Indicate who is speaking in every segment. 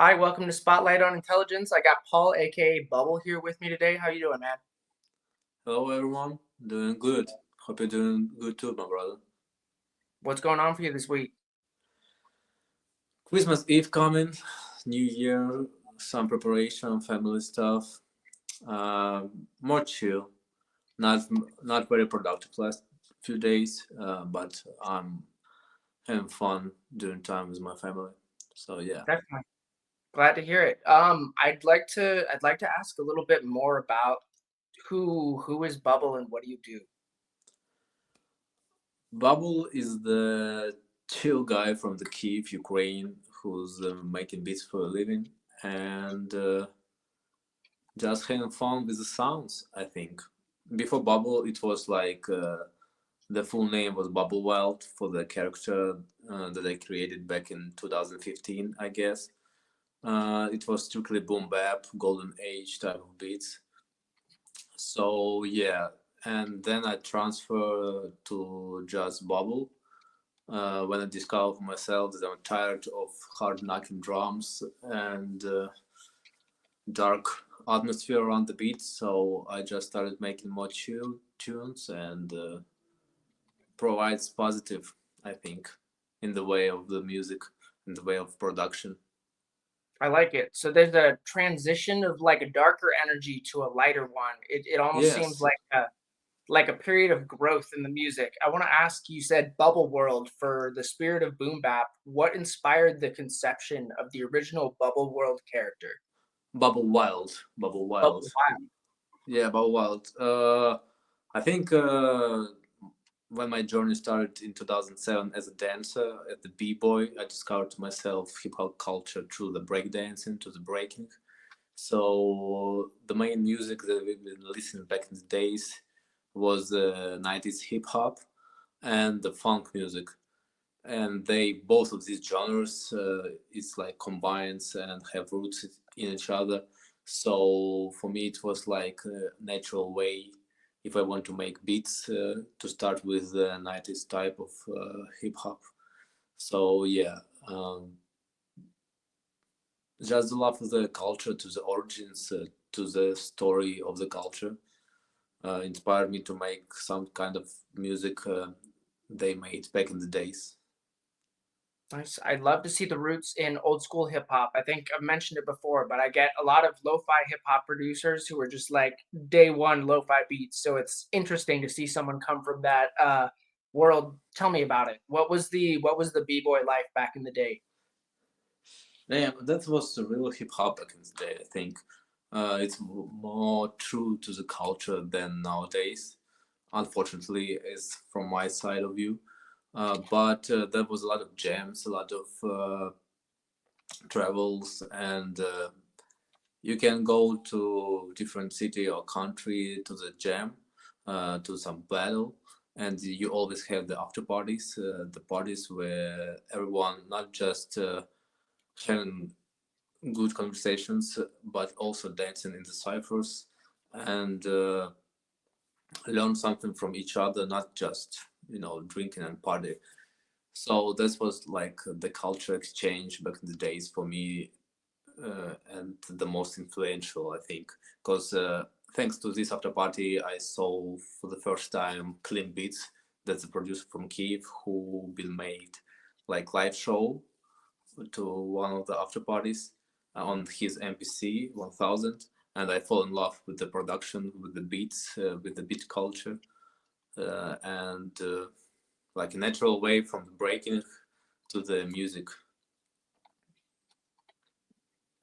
Speaker 1: Hi, welcome to Spotlight on Intelligence. I got Paul, aka Bubble, here with me today. How you doing, man?
Speaker 2: Hello everyone, doing good. Hope you're doing good too, my brother.
Speaker 1: What's going on for you this week?
Speaker 2: Christmas Eve coming, New Year, some preparation, family stuff. More chill. Not very productive last few days, but I'm having fun during time with my family. So yeah,
Speaker 1: Definitely. Glad to hear it. I'd like to ask a little bit more about who is Bubble and what do you do?
Speaker 2: BÚbble is the chill guy from the Kiev, Ukraine, who's making beats for a living and just having fun with the sounds, I think. Before Bubble, it was like the full name was Bubble Wild for the character that I created back in 2015, I guess. It was strictly boom bap, golden age type of beats. So yeah, and then I transferred to just Bubble when I discovered for myself that I'm tired of hard knocking drums and dark atmosphere around the beat. So I just started making more chill tunes and provides positive, I think, in the way of the music, in the way of production.
Speaker 1: I like it. So there's a transition of like a darker energy to a lighter one. It almost seems
Speaker 2: Yes,
Speaker 1: like a period of growth in the music. I want to ask, you said Bubble World for the spirit of boom bap. What inspired the conception of the original Bubble World character?
Speaker 2: Bubble Wild, Bubble
Speaker 1: Bubble
Speaker 2: Wild.
Speaker 1: Wild.
Speaker 2: Yeah, Bubble Wild. I think when my journey started in 2007 as a dancer, as the b-boy, I discovered to myself hip hop culture through the breakdancing, to the breaking. So the main music that we've been listening back in the days was the 90s hip hop and the funk music. And they both of these genres it's like combines and have roots in each other. So for me it was like a natural way if I want to make beats to start with the 90s type of hip hop. So yeah, um, just the love of the culture, to the origins, to the story of the culture inspired me to make some kind of music they made back in the days.
Speaker 1: Nice. I'd love to see the roots in old school hip hop. I think I've mentioned it before, but I get a lot of lo-fi hip hop producers who are just like day one lo-fi beats. So it's interesting to see someone come from that world. Tell me about it. What was the b-boy life back in the day?
Speaker 2: Yeah, that was the real hip hop back in the day. I think it's more true to the culture than nowadays. Unfortunately, is from my side of view. But there was a lot of jams, a lot of travels, and you can go to different city or country to the jam, to some battle, and you always have the after parties, the parties where everyone not just having good conversations, but also dancing in the ciphers and learn something from each other, not just drinking and party. So this was like the culture exchange back in the days for me, and the most influential, I think, because thanks to this after party, I saw for the first time Clean Beats, that's a producer from Kiev who been made like live show to one of the after parties on his MPC 1000, and I fall in love with the production, with the beats, with the beat culture, and like a natural way from the breaking to the music.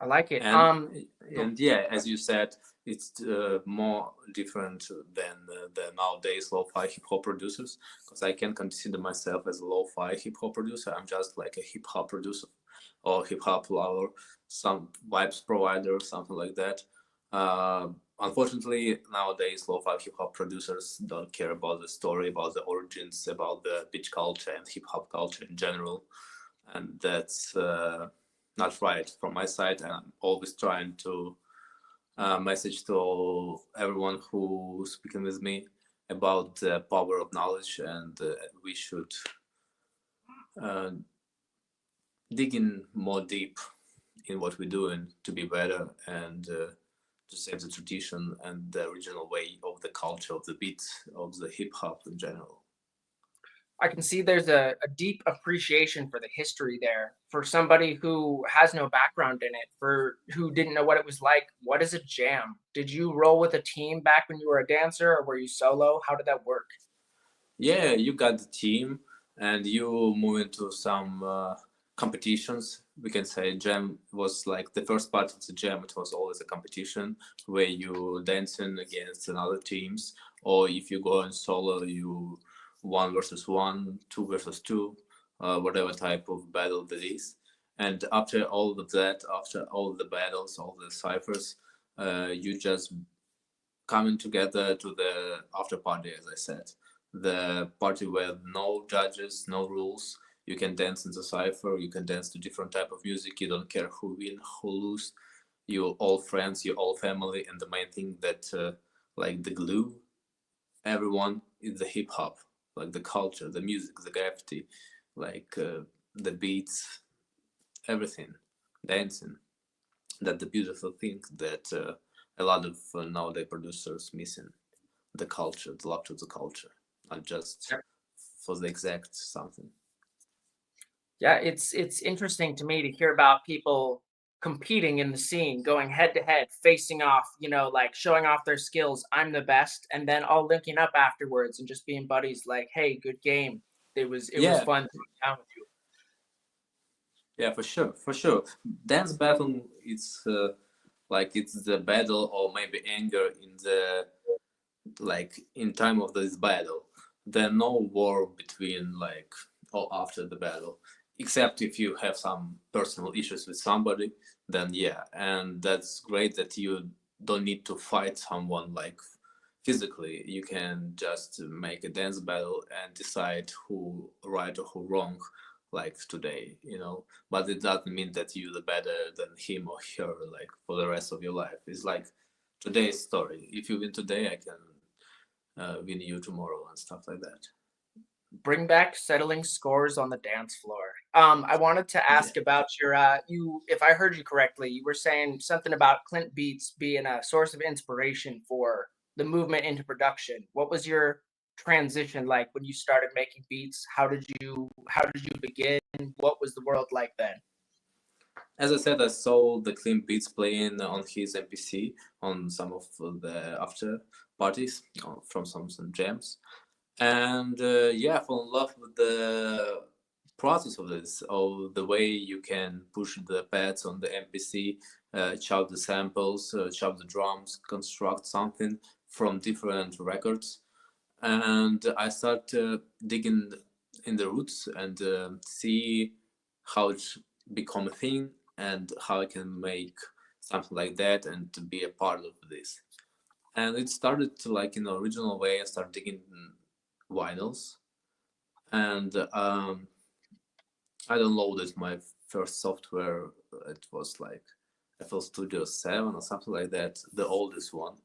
Speaker 1: I like it.
Speaker 2: and
Speaker 1: Go-
Speaker 2: and yeah, as you said, it's more different than the nowadays lo-fi hip-hop producers, because I can consider myself as a lo-fi hip-hop producer. I'm just like a hip-hop producer or hip-hop lover, some vibes provider, something like that. uh, Unfortunately, nowadays lo-fi hip-hop producers don't care about the story, about the origins, about the beat culture and hip-hop culture in general, and that's not right from my side. And I'm always trying to message to everyone who's speaking with me about the power of knowledge, and we should uh, dig in more deep in what we're doing to be better and to save the tradition and the original way of the culture of the beat of the hip hop in general.
Speaker 1: I can see there's a deep appreciation for the history there for somebody who has no background in it, for who didn't know what it was like. What is a jam? Did you roll with a team back when you were a dancer, or were you solo? How did that work?
Speaker 2: Yeah, you got the team and you move into some competitions. We can say jam was like the first part of the jam. It was always a competition where you dancing against another teams, or if you go in solo, you one versus one, two versus two, whatever type of battle that is. And after all of that, after all the battles, all the ciphers, you just coming together to the after party, as I said. The party where no judges, no rules. You can dance in the cipher, you can dance to different type of music, you don't care who win, who lose. You're all friends, you're all family, and the main thing that like the glue, everyone is the hip hop, like the culture, the music, the graffiti, like the beats, everything, dancing. That's the beautiful thing that a lot of nowadays producers missing the culture, the love to the culture, not just for the exact something.
Speaker 1: Yeah, it's interesting to me to hear about people competing in the scene, going head to head, facing off, like showing off their skills. I'm the best, and then all linking up afterwards and just being buddies. Like, hey, good game. It was
Speaker 2: Yeah,
Speaker 1: fun to be down with you.
Speaker 2: yeah, for sure, for sure. Dance battle, it's like it's the battle or maybe anger in the like in time of this battle. There's no war between like or after the battle, except if you have some personal issues with somebody, then yeah, and that's great that you don't need to fight someone like physically. You can just make a dance battle and decide who right or who wrong, like today, you know. But it doesn't mean that you're the better than him or her, like for the rest of your life. It's like today's story. If you win today, I can win you tomorrow and stuff like that.
Speaker 1: Bring back settling scores on the dance floor. I wanted to
Speaker 2: Yeah.
Speaker 1: ask about you. If I heard you correctly, you were saying something about Clint Beats being a source of inspiration for the movement into production. What was your transition like when you started making beats? How did you begin? What was the world like then?
Speaker 2: As I said, I saw the clean beats playing on his MPC on some of the after parties from some jams, and yeah, I fell in love with the process of this, of the way you can push the pads on the MPC, chop the samples, chop the drums, construct something from different records, and I start digging in the roots and see how it become a thing and how I can make something like that and to be a part of this. And it started to like in the original way. I started digging vinyls, and I downloaded my first software. It was like FL Studio 7 or something like that, the oldest one.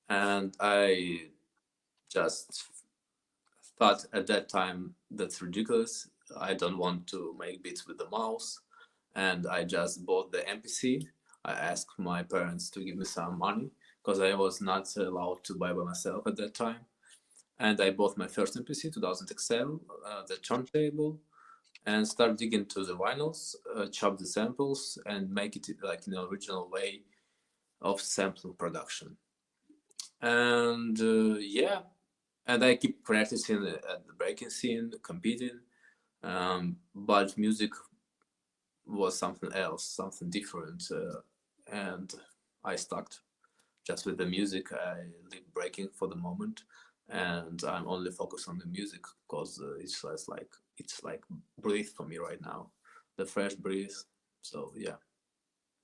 Speaker 2: And I just thought at that time that's ridiculous. I don't want to make beats with the mouse. And I just bought the MPC. I asked my parents to give me some money because I was not allowed to buy by myself at that time. And I bought my first MPC, 2000 XL, the turntable, and start digging to the vinyls, chop the samples, and make it like in the original way of sampling production. And yeah, and I keep practicing at the breaking scene, competing. But music was something else, something different, and I stuck just with the music. I leave breaking for the moment, and I'm only focused on the music because it's like breathe for me right now, the fresh breeze. So yeah.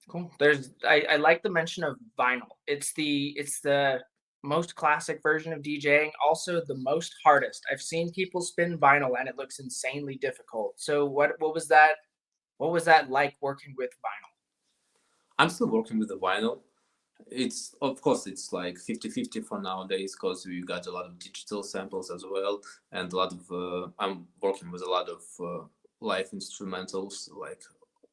Speaker 1: Cool. I like the mention of vinyl. It's the most classic version of DJing, also the most hardest. I've seen people spin vinyl and it looks insanely difficult. So what was that like working with vinyl?
Speaker 2: I'm still working with the vinyl. It's of course it's like 50-50 for nowadays because we got a lot of digital samples as well, and a lot of I'm working with a lot of live instrumentals like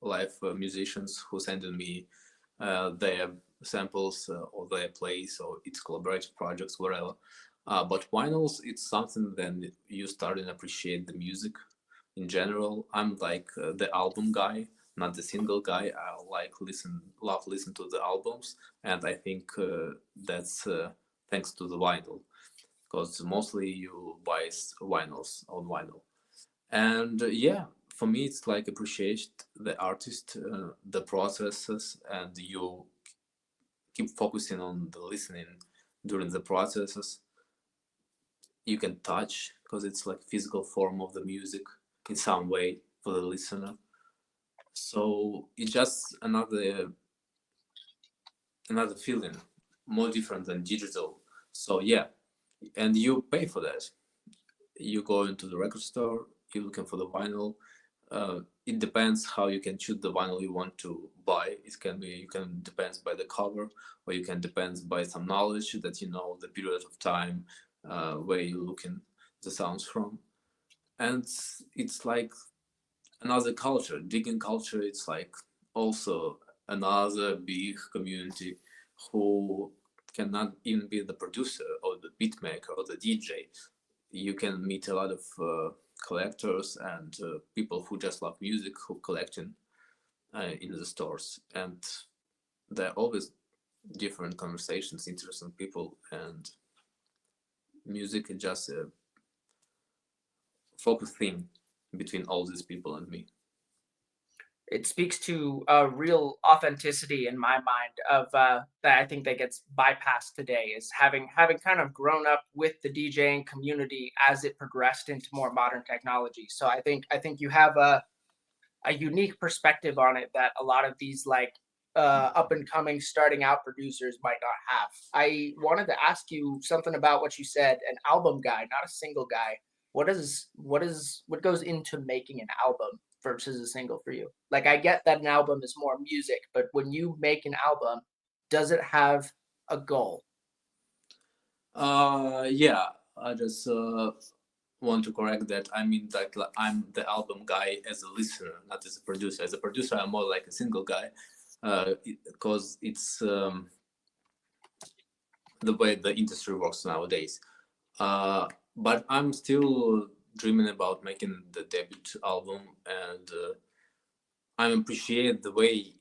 Speaker 2: live musicians who send me their samples or their plays, or it's collaborative projects, whatever. But vinyls, it's something then you start and appreciate the music in general. I'm like the album guy, not the single guy. I love listen to the albums, and I think that's thanks to the vinyl, because mostly you buy vinyls on vinyl. And yeah, for me, it's like appreciate the artist, the processes, and you keep focusing on the listening during the processes. You can touch because it's like physical form of the music in some way for the listener. So it's just another feeling, more different than digital. So yeah, and you pay for that. You go into the record store, you're looking for the vinyl. It depends how you can choose the vinyl you want to buy. It can be, you can depends by the cover, or you can depends by some knowledge that you know the period of time where you're looking the sounds from. And it's like another culture, digging culture. It's like also another big community who cannot even be the producer or the beat maker or the DJ. You can meet a lot of collectors and people who just love music, who collecting in the stores, and there are always different conversations, interesting people, and music is just a focus thing between all these people and me.
Speaker 1: It speaks to a real authenticity in my mind of that I think that gets bypassed today is having kind of grown up with the DJing community as it progressed into more modern technology. So I think you have a unique perspective on it that a lot of these like up and coming starting out producers might not have. I wanted to ask you something about what you said, an album guy, not a single guy. What goes into making an album versus a single for you? Like I get that an album is more music, but when you make an album, does it have a goal?
Speaker 2: Yeah, I just want to correct that. I mean, like I'm the album guy as a listener, not as a producer. As a producer, I'm more like a single guy, because it's the way the industry works nowadays. Uh, but I'm still dreaming about making the debut album, and I appreciate the way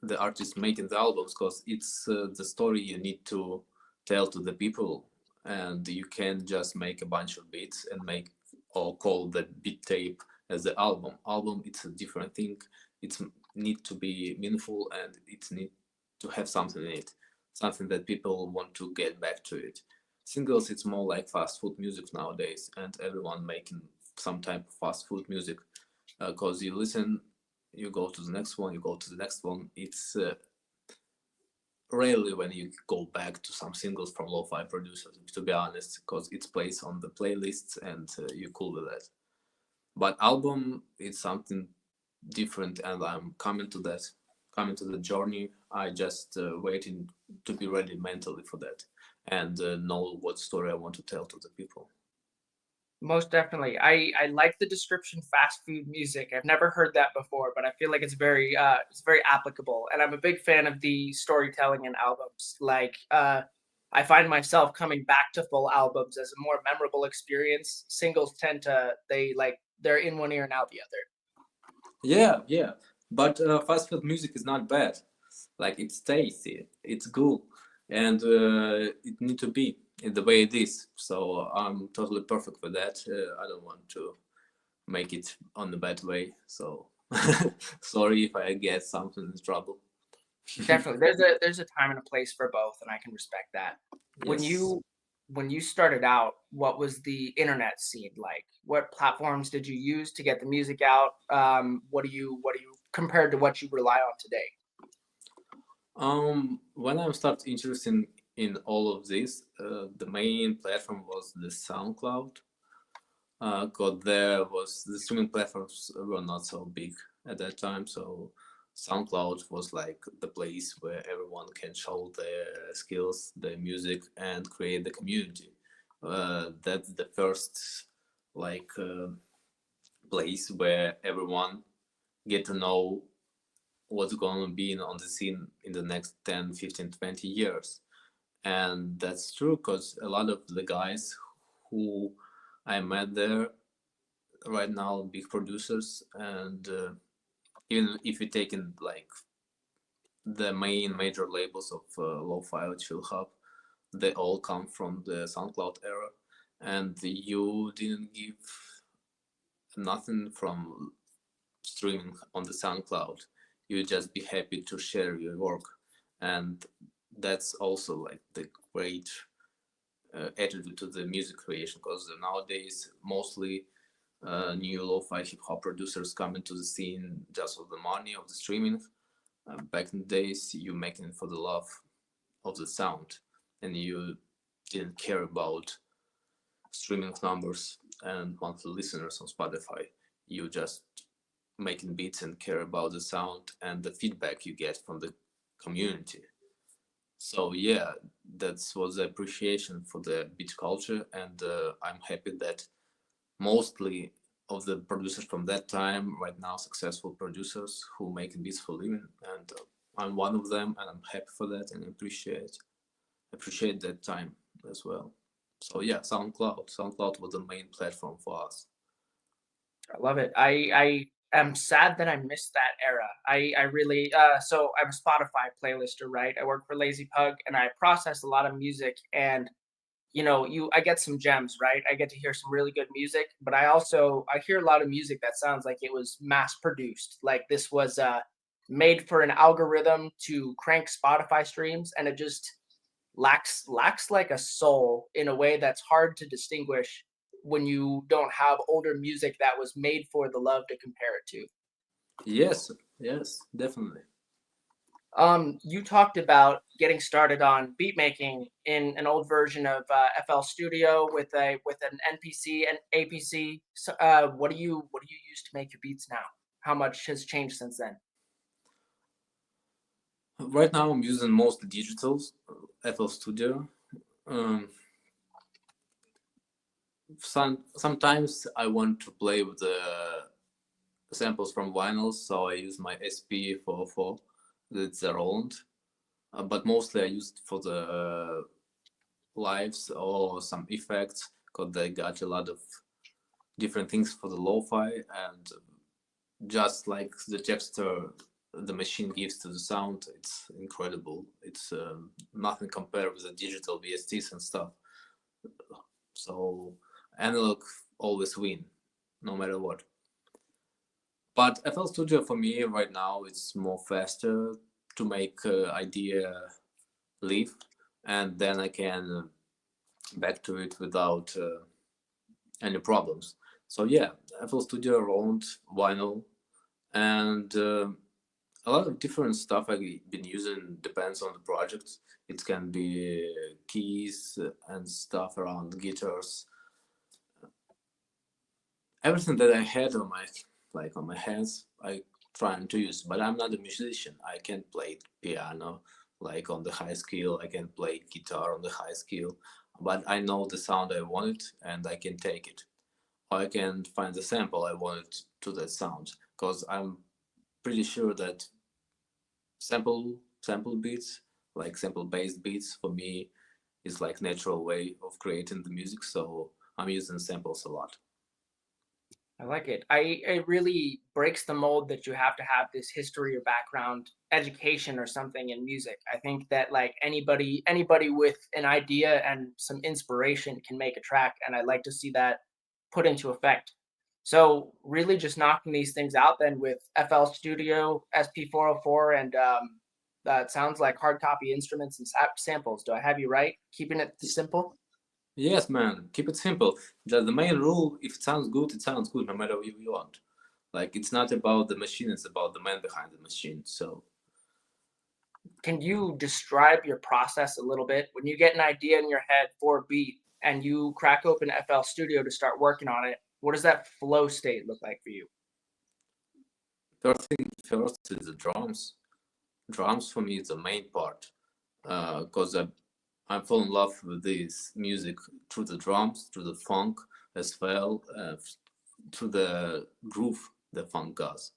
Speaker 2: the artist making the albums, because it's the story you need to tell to the people, and you can just make a bunch of beats and make or call the beat tape as the album. It's a different thing. It's need to be meaningful, and it's need to have something in it, something that people want to get back to it. Singles, it's more like fast food music nowadays, and everyone making some type of fast food music, because you listen, you go to the next one, you go to the next one. It's rarely when you go back to some singles from lo-fi producers, to be honest, because it's placed on the playlists and you're cool with that. But album, it's something different, and I'm coming to the journey. I just waiting to be ready mentally for that, and know what story I want to tell to the people.
Speaker 1: Most definitely. I like the description fast food music. I've never heard that before, but I feel like it's very applicable. And I'm a big fan of the storytelling in albums. Like I find myself coming back to full albums as a more memorable experience. Singles tend to they're in one ear and out the other.
Speaker 2: Yeah, yeah. But fast food music is not bad. Like it's tasty, it's good, and it need to be in the way it is. So I'm totally perfect with that. I don't want to make it on the bad way. So sorry if I get something in trouble.
Speaker 1: Definitely. There's a time and a place for both, and I can respect that. When
Speaker 2: Yes.
Speaker 1: you started out, what was the internet scene like? What platforms did you use to get the music out? What do you compared to what you rely on today?
Speaker 2: When I started interested in all of this, the main platform was the SoundCloud. Because there was the streaming platforms were not so big at that time, so SoundCloud was like the place where everyone can show their skills, their music, and create the community. That's the first like place where everyone get to know what's going to be on the scene in the next 10, 15, 20 years. And that's true because a lot of the guys who I met there right now, big producers, and even if you take in like the major labels of lo-fi or chill hop, they all come from the SoundCloud era, and you didn't give nothing from streaming on the SoundCloud. You just be happy to share your work, and that's also like the great attitude to the music creation, because nowadays mostly new lo-fi hip hop producers come into the scene just for the money of the streaming. Back in the days, you making it for the love of the sound, and you didn't care about streaming numbers and monthly listeners on Spotify. You just making beats and care about the sound and the feedback you get from the community. So yeah, that was the appreciation for the beat culture, and I'm happy that mostly of the producers from that time right now successful producers who make beats for living, and I'm one of them, and I'm happy for that and appreciate that time as well. So yeah, SoundCloud was the main platform for us.
Speaker 1: I love it. I am sad that I missed that era. I really so I'm a Spotify playlister, right? I work for Lazy Pug and I process a lot of music, and you I get some gems, right? I get to hear some really good music, but I hear a lot of music that sounds like it was mass produced. Like this was made for an algorithm to crank Spotify streams, and it just lacks like a soul in a way that's hard to distinguish when you don't have older music that was made for the love to compare it to.
Speaker 2: Yes, yes, definitely.
Speaker 1: You talked about getting started on beat making in an old version of FL Studio with an NPC and APC. So, what do you use to make your beats now? How much has changed since then?
Speaker 2: Right now I'm using mostly digitals, FL Studio. Um, sometimes I want to play with the samples from vinyls, so I use my SP404. That's their own, but mostly I use it for the lives or some effects, because they got a lot of different things for the lo-fi, and just like the texture the machine gives to the sound, it's incredible. It's nothing compared with the digital VSTs and stuff. So analog always win, no matter what. But FL Studio for me right now it's more faster to make idea live, and then I can back to it without any problems. So yeah, FL Studio around vinyl, and a lot of different stuff I've been using depends on the project. It can be keys and stuff around guitars. Everything that I had on my hands, I trying to use. But I'm not a musician. I can't play piano like on the high skill. I can play guitar on the high skill. But I know the sound I want and I can take it. Or I can find the sample I want to that sound. Because I'm pretty sure that sample beats, like sample based beats, for me is like natural way of creating the music. So I'm using samples a lot.
Speaker 1: I like it. It really breaks the mold that you have to have this history or background education or something in music. I think that like anybody with an idea and some inspiration can make a track, and I'd like to see that put into effect. So really just knocking these things out then with FL Studio, SP404, and it sounds like hard copy instruments and samples. Do I have you right? Keeping it simple?
Speaker 2: Yes, man. Keep it simple. Just the main rule: if it sounds good, no matter what you want. Like it's not about the machine; it's about the man behind the machine. So
Speaker 1: Can you describe your process a little bit when you get an idea in your head for a beat and you crack open FL Studio to start working on it? What does that flow state look like for you?
Speaker 2: first thing first is the drums. Drums for me is the main part, because I fall in love with this music through the drums, through the funk as well, through the groove the funk does,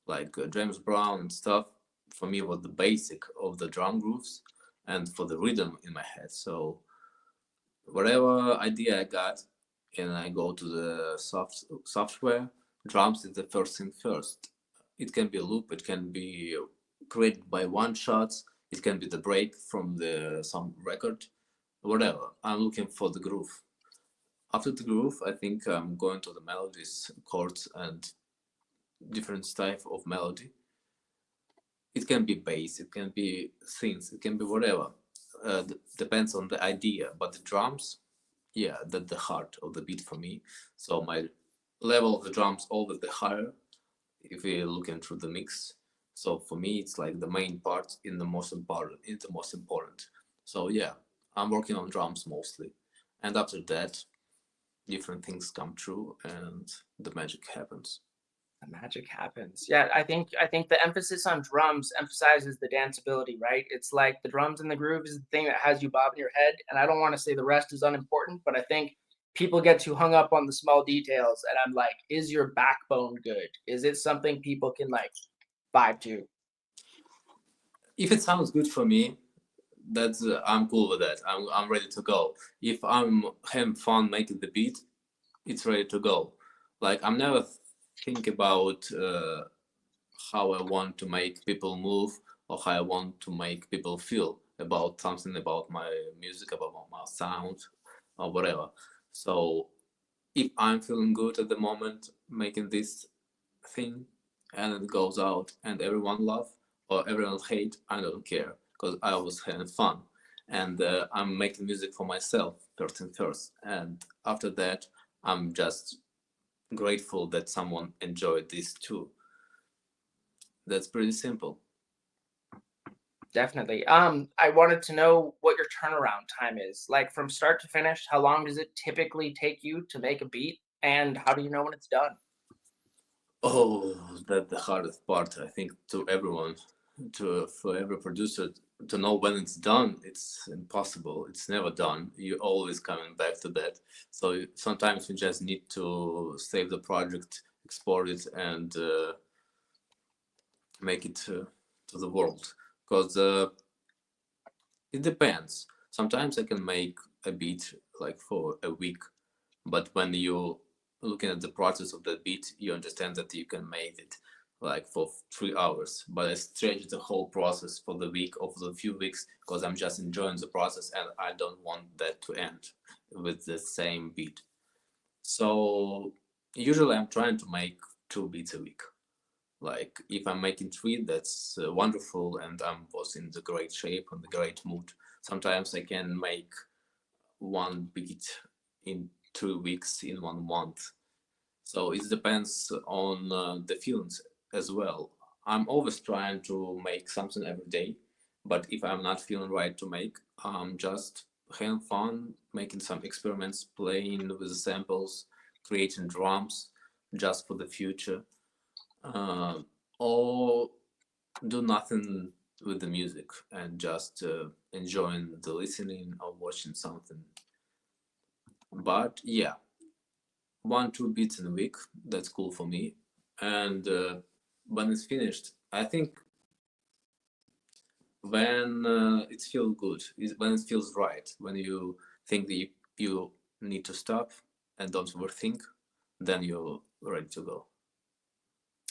Speaker 2: like James Brown and stuff. for me was the basic of the drum grooves and for the rhythm in my head. So whatever idea I got, and I go to the software, drums is the first thing first. It can be a loop, it can be created by one shots, it can be the break from the some record, whatever. I'm looking for the groove. After the groove, I think I'm going to the melodies, chords, and different type of melody. It can be bass, it can be synths, it can be whatever. Depends on the idea. But the drums, yeah, that's the heart of the beat for me. So my level of the drums always the higher if we're looking through the mix. So for me, it's like the main part in the most important. It's the most important. So yeah, I'm working on drums mostly, and after that, different things come true and the magic happens.
Speaker 1: The magic happens. Yeah, I think the emphasis on drums emphasizes the danceability, right? It's like the drums and the groove is the thing that has you bobbing your head. And I don't want to say the rest is unimportant, but I think people get too hung up on the small details. And I'm like, is your backbone good? Is it something people can like vibe to?
Speaker 2: If it sounds good for me, that's I'm cool with that. I'm ready to go. If I'm having fun making the beat, it's ready to go. Like I'm never think about how I want to make people move or how I want to make people feel about something about my music, about my sound or whatever. So if I'm feeling good at the moment making this thing and it goes out and everyone love or everyone hate, I don't care because I was having fun and I'm making music for myself first and first. And after that, I'm just grateful that someone enjoyed this too. That's pretty simple.
Speaker 1: Definitely. I wanted to know what your turnaround time is. Like from start to finish, how long does it typically take you to make a beat? And how do you know when it's done?
Speaker 2: Oh, that's the hardest part, I think, to everyone, to for every producer to know when it's done. It's impossible. It's never done. You're always coming back to that. So sometimes you just need to save the project, export it, and make it to the world. Because it depends. Sometimes I can make a beat like for a week, but when you looking at the process of that beat, you understand that you can make it like for 3 hours. But I stretch the whole process for the week or for the few weeks because I'm just enjoying the process and I don't want that to end with the same beat. So usually I'm trying to make 2 beats a week. Like if I'm making 3, that's wonderful, and I was in the great shape and the great mood. Sometimes I can make 1 beat in 2 weeks in 1 month. So it depends on the feelings as well. I'm always trying to make something every day, but if I'm not feeling right to make, I'm just having fun, making some experiments, playing with the samples, creating drums just for the future, uh, or do nothing with the music and just enjoying the listening or watching something. But yeah, 1 2 beats in a week, that's cool for me. And when it's finished, I think when it feels good, when it feels right, when you think that you need to stop and don't overthink, then you're ready to go.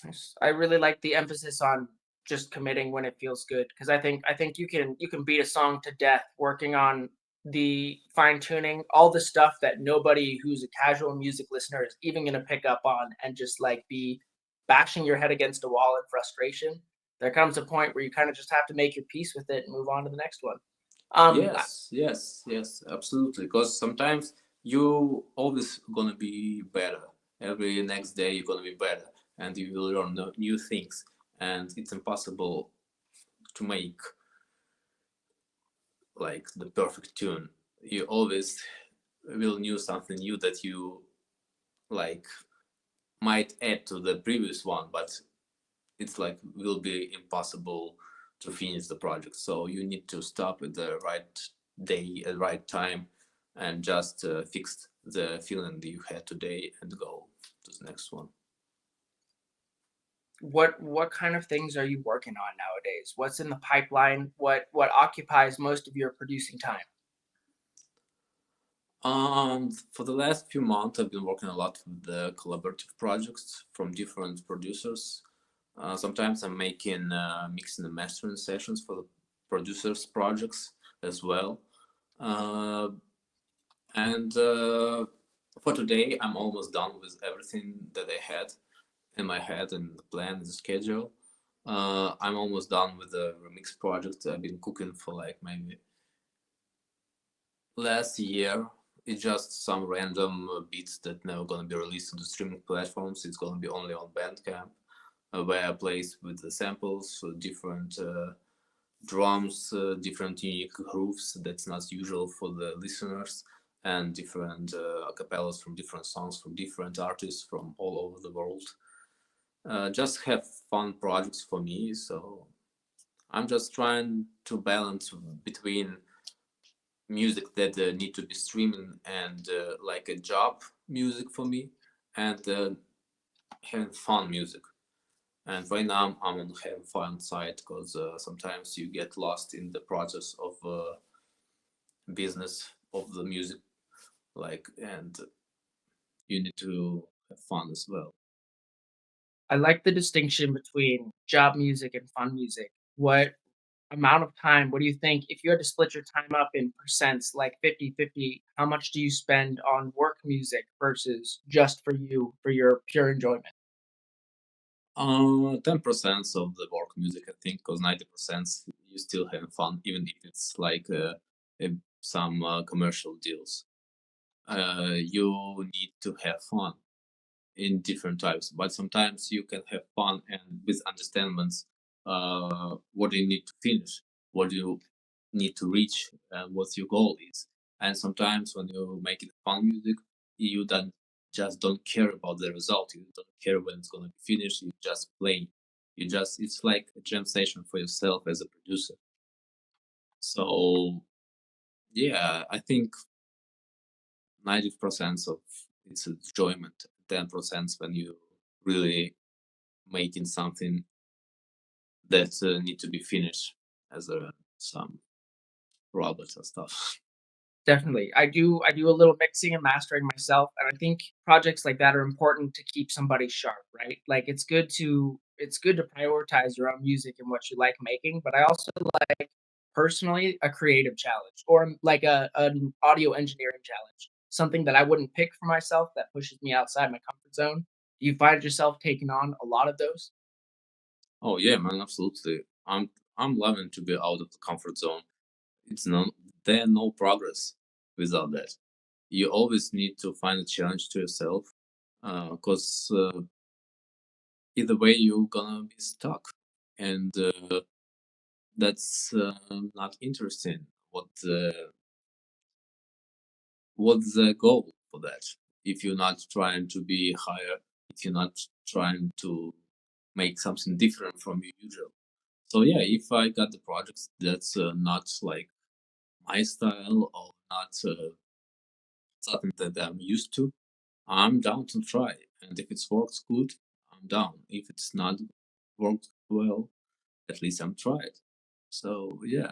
Speaker 1: Nice. I really like the emphasis on just committing when it feels good because I think you can beat a song to death working on the fine tuning, all the stuff that nobody who's a casual music listener is even going to pick up on, and just like be bashing your head against a wall in frustration. There comes a point where you kind of just have to make your peace with it and move on to the next one. Um,
Speaker 2: Yes, yes, yes, absolutely. Because sometimes you always gonna be better. Every next day you're gonna be better, and you will learn new things. And it's impossible to make like the perfect tune. You always will know something new that you like might add to the previous one, but it's like will be impossible to finish the project. So you need to stop at the right day at the right time and just fix the feeling that you had today and go to the next one.
Speaker 1: What kind of things are you working on nowadays? What's in the pipeline? What occupies most of your producing time?
Speaker 2: For the last few months, I've been working a lot with the collaborative projects from different producers. Sometimes I'm making mixing and mastering sessions for the producers' projects as well. Uh, and for today, I'm almost done with everything that I had in my head and the plan and the schedule. I'm almost done with the remix project. I've been cooking for like maybe last year. It's just some random beats that never gonna be released on the streaming platforms. It's gonna be only on Bandcamp, where I place with the samples, so different drums, different unique grooves that's not usual for the listeners, and different acapellas from different songs from different artists from all over the world. Just have fun projects for me. So I'm just trying to balance between music that need to be streaming and like a job music for me, and having fun music. And right now I'm on having fun side because sometimes you get lost in the process of business of the music, like, and you need to have fun as well.
Speaker 1: I like the distinction between job music and fun music. What amount of time, what do you think if you had to split your time up in percents, like 50-50? How much do you spend on work music versus just for you, for your pure enjoyment?
Speaker 2: 10% of the work music, I think, because 90% you still having fun, even if it's like some commercial deals. You need to have fun in different types, but sometimes you can have fun and with understandings what do you need to finish, what do you need to reach, and what your goal is. And sometimes when you make it fun music, you don't just don't care about the result. You don't care when it's gonna be finished. You just play. You just It's like a jam session for yourself as a producer. So yeah, I think 90% of it's enjoyment, 10% when you really making something that need to be finished as a some robots and stuff.
Speaker 1: Definitely. I do a little mixing and mastering myself, and I think projects like that are important to keep somebody sharp, right? Like it's good to prioritize your own music and what you like making, but I also like personally a creative challenge or like an audio engineering challenge. Something that I wouldn't pick for myself that pushes me outside my comfort zone. Do you find yourself taking on a lot of those?
Speaker 2: Oh yeah, man, absolutely. I'm loving to be out of the comfort zone. It's no There no progress without that. You always need to find a challenge to yourself, because either way you're gonna be stuck, and that's not interesting. What's the goal for that? If you're not trying to be higher, if you're not trying to make something different from your usual. So yeah, if I got the projects that's not like my style or not something that I'm used to, I'm down to try. And if it works good, I'm down. If it's not worked well, at least I'm tried. So yeah,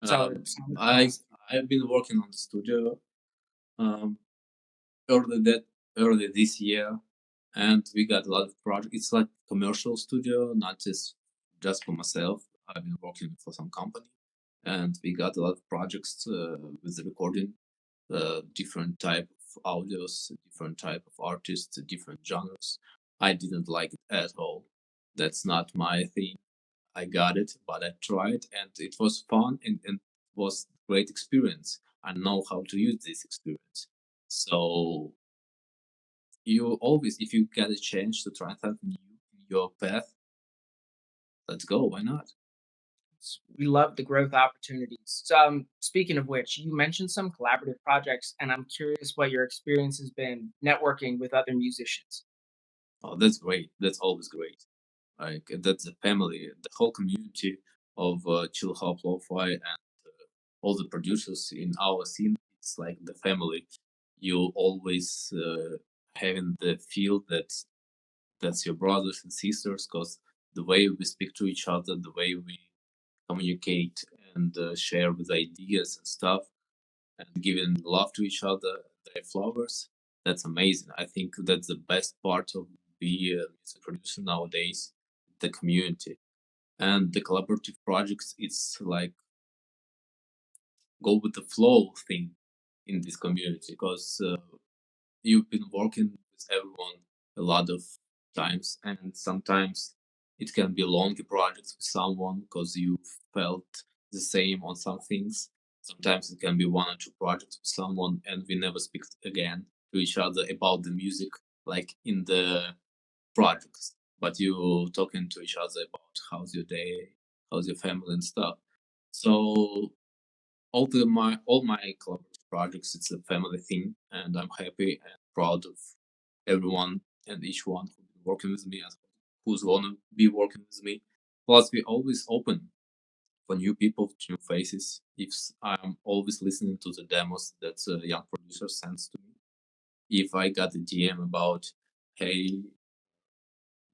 Speaker 1: Solid,
Speaker 2: um,
Speaker 1: solid
Speaker 2: I
Speaker 1: philosophy.
Speaker 2: I've been working on the studio um, early that early this year, and we got a lot of projects. It's like commercial studio, not just for myself. I've been working for some company, and we got a lot of projects with the recording, different type of audios, different type of artists, different genres. I didn't like it at all. That's not my thing. I got it, but I tried, and it was fun, and was great experience. I know how to use this experience. So you always, if you get a chance to try something new in your path, let's go. Why not?
Speaker 1: We love the growth opportunities. So, speaking of which, you mentioned some collaborative projects, and I'm curious what your experience has been networking with other musicians.
Speaker 2: Oh, that's great. That's always great. Like that's the family, the whole community of chill hop lo-fi, and all the producers in our scene. It's like the family. You always having the feel that That's your brothers and sisters, because the way we speak to each other, the way we communicate and share with ideas and stuff, and giving love to each other, their flowers, that's amazing. I think that's the best part of being a music producer nowadays, the community. And the collaborative projects, it's like go with the flow thing in this community, because you've been working with everyone a lot of times, and sometimes it can be longer projects with someone because you felt the same on some things. Sometimes it can be one or two projects with someone, and we never speak again to each other about the music, like in the projects. But you talking to each other about how's your day, how's your family and stuff. So all my collaborative projects, it's a family thing, and I'm happy and proud of everyone and each one who's been working with me and who's gonna be working with me. Plus, we always open for new people, new faces. I'm always listening to the demos that young producer sends to me. If I got a DM about, hey,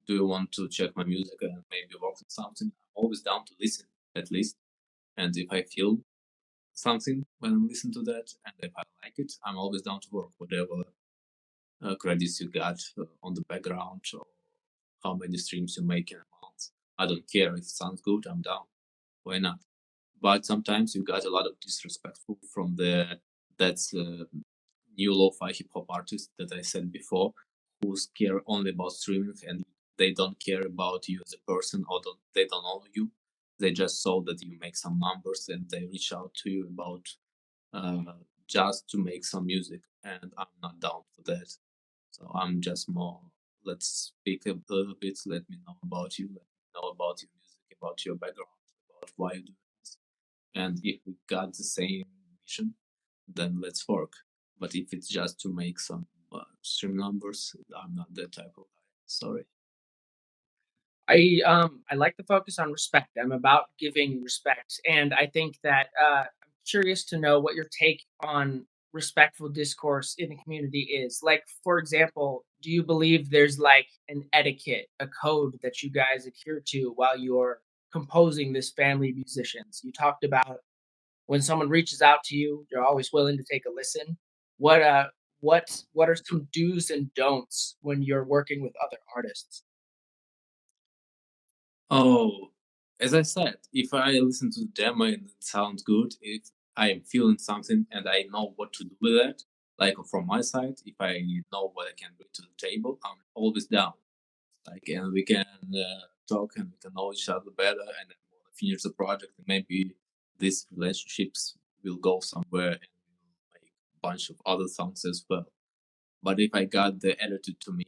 Speaker 2: do you want to check my music and maybe work on something? I'm always down to listen, at least. And if I feel something when I listen to that, and if I like it, I'm always down to work, whatever credits you got on the background, or how many streams you make in a month. I don't care if it sounds good, I'm down. Why not? But sometimes you got a lot of disrespectful from the that's new lo-fi hip hop artists that I said before, who care only about streaming and they don't care about you as a person, or they don't know you. They just saw that you make some numbers and they reach out to you about uh, just to make some music, and I'm not down for that. So I'm just more, let's speak a little bit, let me know about you, let me know about your music, about your background, about why you do this. And if we got the same vision, then let's work. But if it's just to make some stream numbers, I'm not that type of guy. Sorry.
Speaker 1: I like the focus on respect. I'm about giving respect, and I think that I'm curious to know what your take on respectful discourse in the community is. Like, for example, do you believe there's like an etiquette, a code that you guys adhere to while you're composing this family musicians? You talked about when someone reaches out to you, you're always willing to take a listen. What what are some do's and don'ts when you're working with other artists?
Speaker 2: Oh, as I said, if I listen to the demo and it sounds good, if I am feeling something and I know what to do with it, like from my side, if I know what I can bring to the table, I'm always down. Like, and we can talk and we can know each other better, and then we'll finish the project, and maybe these relationships will go somewhere and we'll make a bunch of other songs as well. But if I got the attitude to me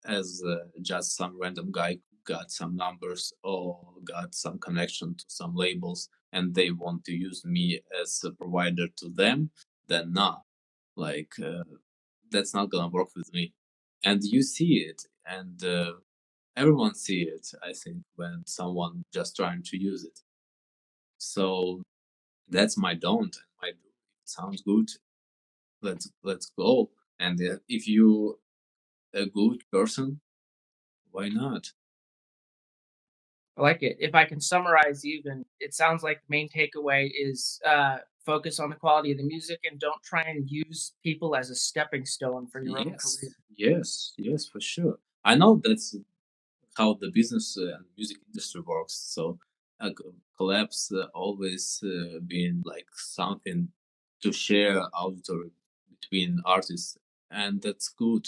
Speaker 2: as just some random guy who got some numbers or got some connection to some labels, and they want to use me as a provider to them, then nah, like that's not gonna work with me. And you see it, and everyone see it. I think when someone just trying to use it. So that's my don't and my do. It sounds good. Let's go. And if you a good person, why not?
Speaker 1: I like it. If I can summarize even, it sounds like the main takeaway is focus on the quality of the music and don't try and use people as a stepping stone for your own career.
Speaker 2: Yes, for sure. I know that's how the business and music industry works. So collabs always been like something to share auditory between artists, and that's good.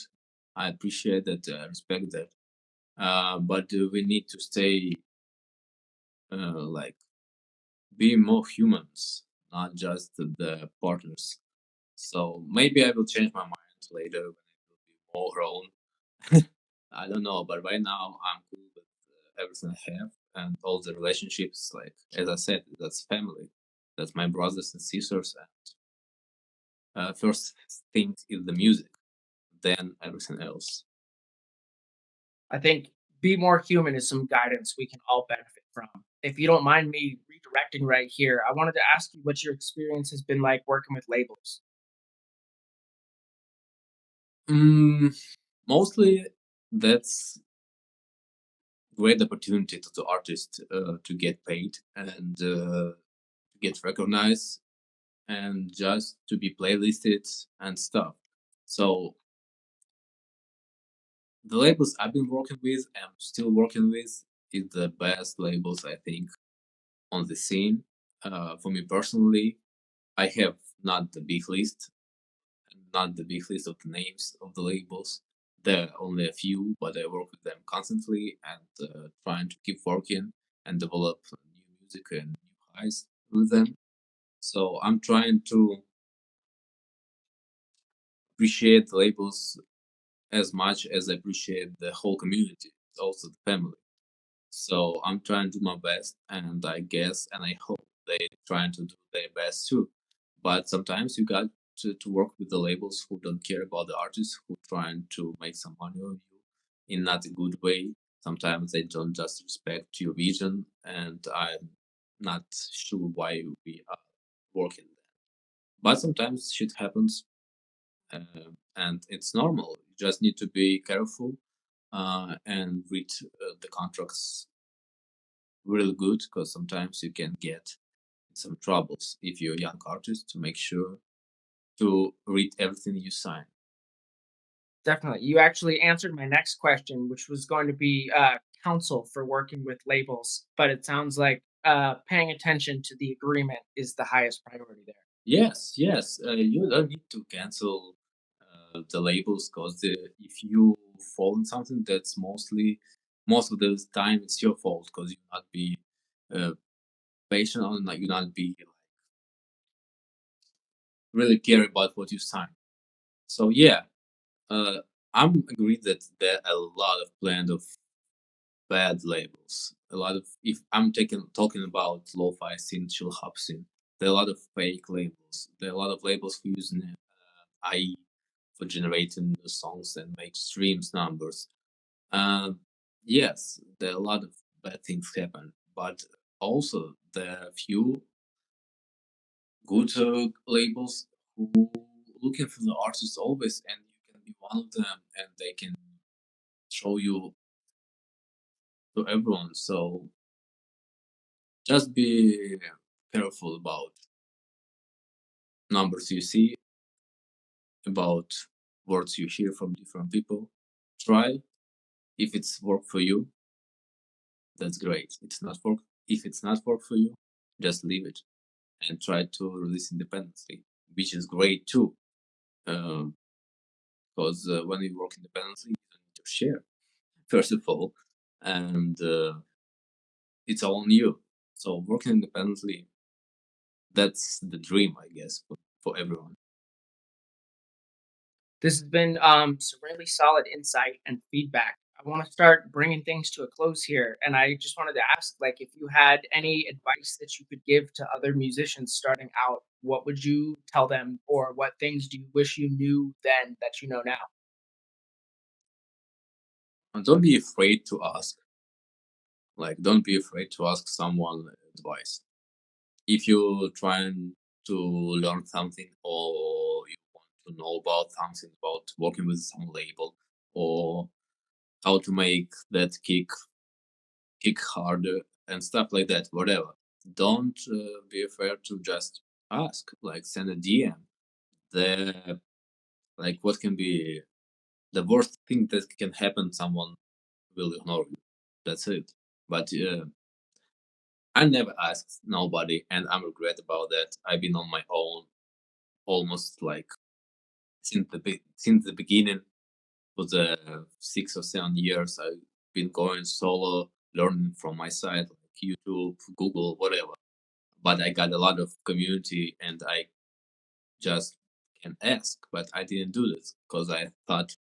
Speaker 2: I appreciate that. I respect that. But we need to stay like be more humans, not just the partners. So maybe I will change my mind later when I will be more grown. I don't know, but right now I'm cool with everything I have and all the relationships. Like as I said, that's family. That's my brothers and sisters. And first thing is the music, then everything else.
Speaker 1: I think be more human is some guidance we can all benefit from. If you don't mind me redirecting right here, I wanted to ask you what your experience has been like working with labels.
Speaker 2: Mm, mostly that's great opportunity to the artist to get paid and get recognized and just to be playlisted and stuff. So the labels I've been working with and still working with is the best labels I think on the scene. For me personally, I have not the big list, not the big list of the names of the labels. There are only a few, but I work with them constantly and trying to keep working and develop new music and new highs with them. So I'm trying to appreciate the labels as much as I appreciate the whole community, also the family. So I'm trying to do my best, and I guess and I hope they trying to do their best too. But sometimes you got to work with the labels who don't care about the artists, who trying to make some money on you in not a good way. Sometimes they don't just respect your vision, and I'm not sure why we are working there. But sometimes shit happens, and it's normal. You just need to be careful and read the contracts really good because sometimes you can get some troubles if you're a young artist to make sure to read everything you sign.
Speaker 1: Definitely. You actually answered my next question, which was going to be counsel for working with labels, but it sounds like paying attention to the agreement is the highest priority there.
Speaker 2: Yes, yes, you don't need to cancel the labels because if you fall in something, that's most of the time it's your fault because you not be uh, patient on like you not be like, really care about what you sign. So yeah, uh, I'm agreed that there are a lot of plenty of bad labels. A lot of if I'm taking talking about lo-fi scene, chill hop scene, there are a lot of fake labels. There are a lot of labels who use AI for generating the songs and make streams numbers. Um, yes, there are a lot of bad things happen, but also there are a few good labels who looking for the artist always, and you can be one of them, and they can show you to everyone. So just be careful about numbers you see, about words you hear from different people. Try if it's work for you, that's great. It's not work. If it's not work for you, just leave it and try to release independently, which is great too. Because when you work independently, you don't need to share first of all, and it's all on you. So working independently, that's the dream, I guess, for everyone.
Speaker 1: This has been some really solid insight and feedback. I want to start bringing things to a close here, and I just wanted to ask, like, if you had any advice that you could give to other musicians starting out, what would you tell them, or what things do you wish you knew then that you know now?
Speaker 2: And don't be afraid to ask. Like, don't be afraid to ask someone advice. If you're trying to learn something or you want to know about something about working with some label or how to make that kick harder and stuff like that, whatever. Don't be afraid to just ask, like send a DM. The like what can be the worst thing that can happen? Someone will ignore you. That's it. But I never asked nobody, and I'm regret about that. I've been on my own almost like since the beginning for the 6 or 7 years. I've been going solo, learning from my side, like YouTube, Google, whatever. But I got a lot of community, and I just can ask. But I didn't do this because I thought,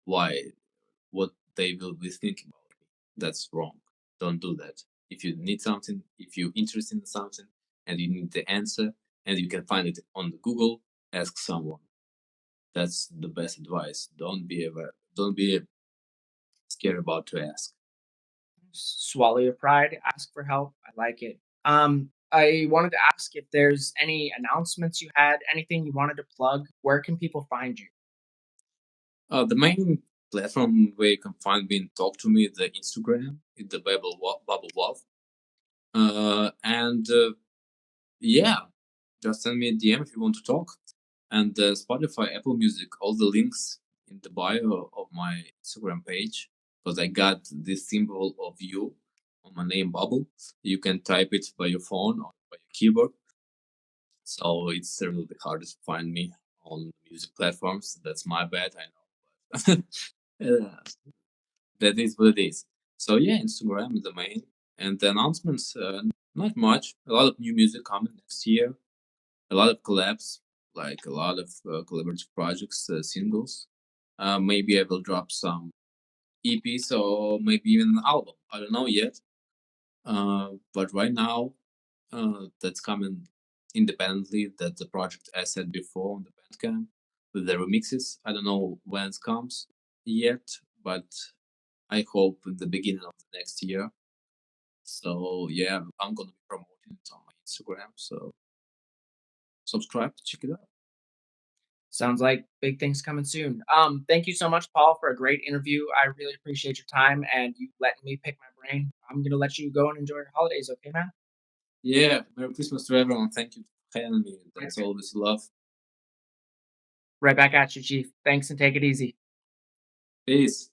Speaker 2: why? What they will be thinking about me? That's wrong. Don't do that. If you need something, if you're interested in something, and you need the answer, and you can find it on the Google, ask someone. That's the best advice. Don't be scared about to ask.
Speaker 1: Swallow your pride, ask for help. I like it. I wanted to ask if there's any announcements you had, anything you wanted to plug. Where can people find you?
Speaker 2: The main platform where you can find me and talk to me, the Instagram, it's the Bubble Wolf. And yeah, just send me a DM if you want to talk. And Spotify, Apple Music, all the links in the bio of my Instagram page, because I got this symbol of you on my name, Bubble. You can type it by your phone or by your keyboard. So it's a little bit harder to find me on music platforms. That's my bad, I know. uh, that is what it is. So yeah, Instagram is the main. And the announcements, not much. A lot of new music coming next year. A lot of collabs, like a lot of collaborative projects, singles. Maybe I will drop some EPs or maybe even an album. I don't know yet. But right now, that's coming independently. That's the project I said before on the Bandcamp with the remixes. I don't know when it comes yet, but I hope in the beginning of the next year. So yeah, I'm gonna be promoting it on my Instagram. So subscribe, check it out.
Speaker 1: Sounds like big things coming soon. Thank you so much, Paul, for a great interview. I really appreciate your time and you letting me pick my brain. I'm gonna let you go and enjoy your holidays, okay, man?
Speaker 2: Yeah, Merry Christmas to everyone. Thank you for having me.
Speaker 1: Right,
Speaker 2: That's always love.
Speaker 1: right back at you, Chief. Thanks and take it easy.
Speaker 2: Peace.